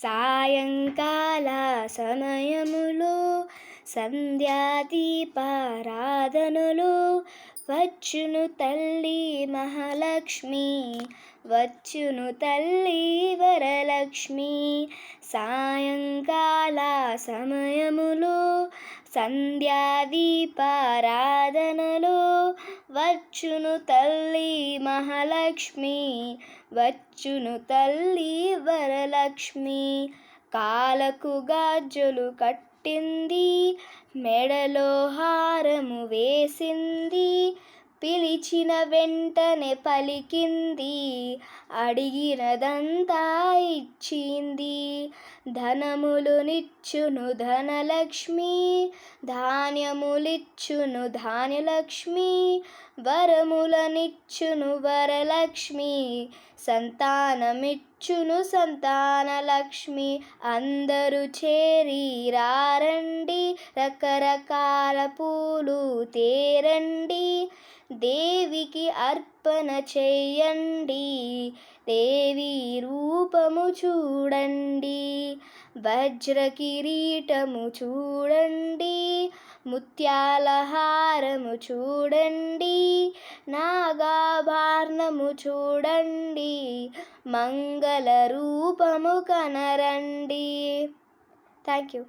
సాయంకాల సమయములో సంధ్యాదీపారాధనలో వచ్చును తల్లి మహాలక్ష్మి, వచ్చును తల్లి వరలక్ష్మి. సాయంకాల సమయములో సంధ్యాదీపారాధనలో వచ్చును తల్లి మహాలక్ష్మి, వచ్చును తల్లి వరలక్ష్మి. కాలకు గాజులు కట్టింది, మెడలో హారము వేసింది, పిలిచిన వెంటనే పలికింది, అడిగినదంతా ఇచ్చింది. ధనములు నిచ్చును ధనలక్ష్మి, ధాన్యములిచ్చును ధాన్యలక్ష్మి, వరములనిచ్చును వరలక్ష్మి, సంతానమిచ్చును సంతానలక్ష్మి. అందరూ చేరి రారండి, రకరకాల పూలు తేరండి, దేవికి అర్పణ చెయ్యండి, దేవి రూపము చూడండి. వజ్ర కిరీటము చూడండి, ముత్యాల హారము చూడండి, నాగాభరణము చూడండి, మంగళ రూపము కనరండి. Thank you.